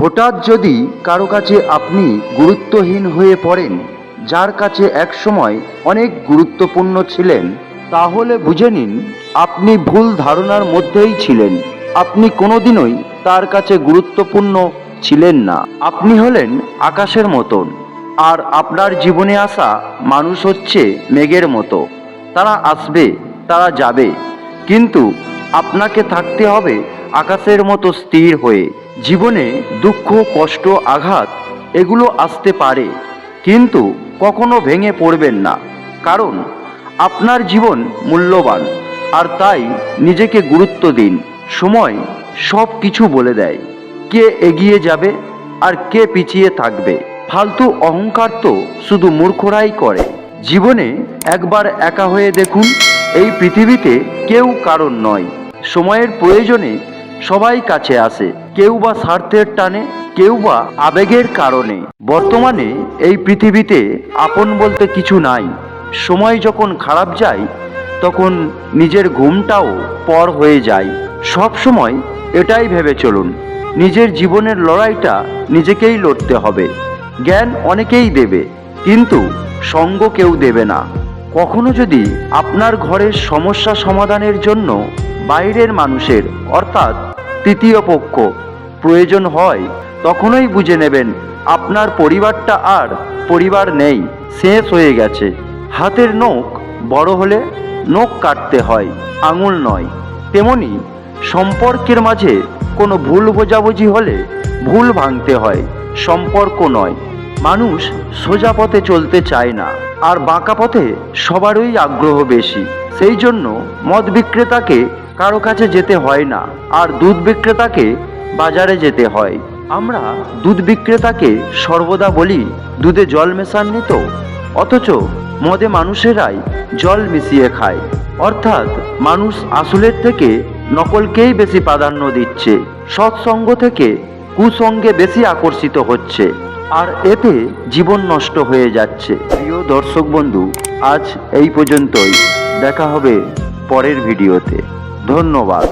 হঠাৎ যদি কারো কাছে আপনি গুরুত্বহীন হয়ে পড়েন, যার কাছে একসময় অনেক গুরুত্বপূর্ণ ছিলেন, তাহলে বুঝে নিন আপনি ভুল ধারণার মধ্যেই ছিলেন। আপনি কোনোদিনই তার কাছে গুরুত্বপূর্ণ ছিলেন না। আপনি হলেন আকাশের মতন, আর আপনার জীবনে আসা মানুষ হচ্ছে মেঘের মতো। তারা আসবে, তারা যাবে, কিন্তু আপনাকে থাকতে হবে আকাশের মতো স্থির হয়ে। জীবনে দুঃখ, কষ্ট, আঘাত এগুলো আসতে পারে, কিন্তু কখনো ভেঙে পড়বেন না, কারণ আপনার জীবন মূল্যবান। আর তাই নিজেকে গুরুত্ব দিন। সময় সব কিছু বলে দেয়, কে এগিয়ে যাবে আর কে পিছিয়ে থাকবে। ফালতু অহংকার তো শুধু মূর্খরাই করে। জীবনে একবার একা হয়ে দেখুন, এই পৃথিবীতে কেউ কারণ নয়। সময়ের প্রয়োজনে সবাই কাছে আসে, কেউ বা স্বার্থের টানে, কেউ বা আবেগের কারণে। বর্তমানে এই পৃথিবীতে আপন বলতে কিছু নাই। সময় যখন খারাপ যায়, তখন নিজের ঘুমটাও পর হয়ে যায়। সব সময় এটাই ভেবে চলুন, নিজের জীবনের লড়াইটা নিজেকেই লড়তে হবে। জ্ঞান অনেকেই দেবে, কিন্তু সঙ্গ কেউ দেবে না। কখনো যদি আপনার ঘরের সমস্যা সমাধানের জন্য বাইরের মানুষের, অর্থাৎ তৃতীয় পক্ষ প্রয়োজন হয়, তখনই বুঝে নেবেন আপনার পরিবারটা আর পরিবার নেই, শেষ হয়ে গেছে। হাতের নখ বড় হলে নখ কাটতে হয়, আঙুল নয়। তেমনি সম্পর্কের মাঝে কোনো ভুল বোঝাবুঝি হলে ভুল ভাঙতে হয়, সম্পর্ক নয়। মানুষ সোজা পথে চলতে চায় না, আর বাঁকা পথে সবারই আগ্রহ বেশি। সেই জন্য মদ বিক্রেতাকে কারো কাছে যেতে হয় না, আর দুধ বিক্রেতাকে বাজারে যেতে হয়। আমরা দুধ বিক্রেতাকে সর্বদা বলি দুধে জল মেশাননি তো, অথচ মদে মানুষেরাই জল মিশিয়ে খায়। অর্থাৎ মানুষ আসলের থেকে নকলকেই বেশি প্রাধান্য দিচ্ছে, সৎসঙ্গ থেকে কুসঙ্গে বেশি আকর্ষিত হচ্ছে, আর এতে জীবন নষ্ট হয়ে যাচ্ছে। প্রিয় দর্শক বন্ধু, আজ এই পর্যন্তই। দেখা হবে পরের ভিডিওতে। ধন্যবাদ।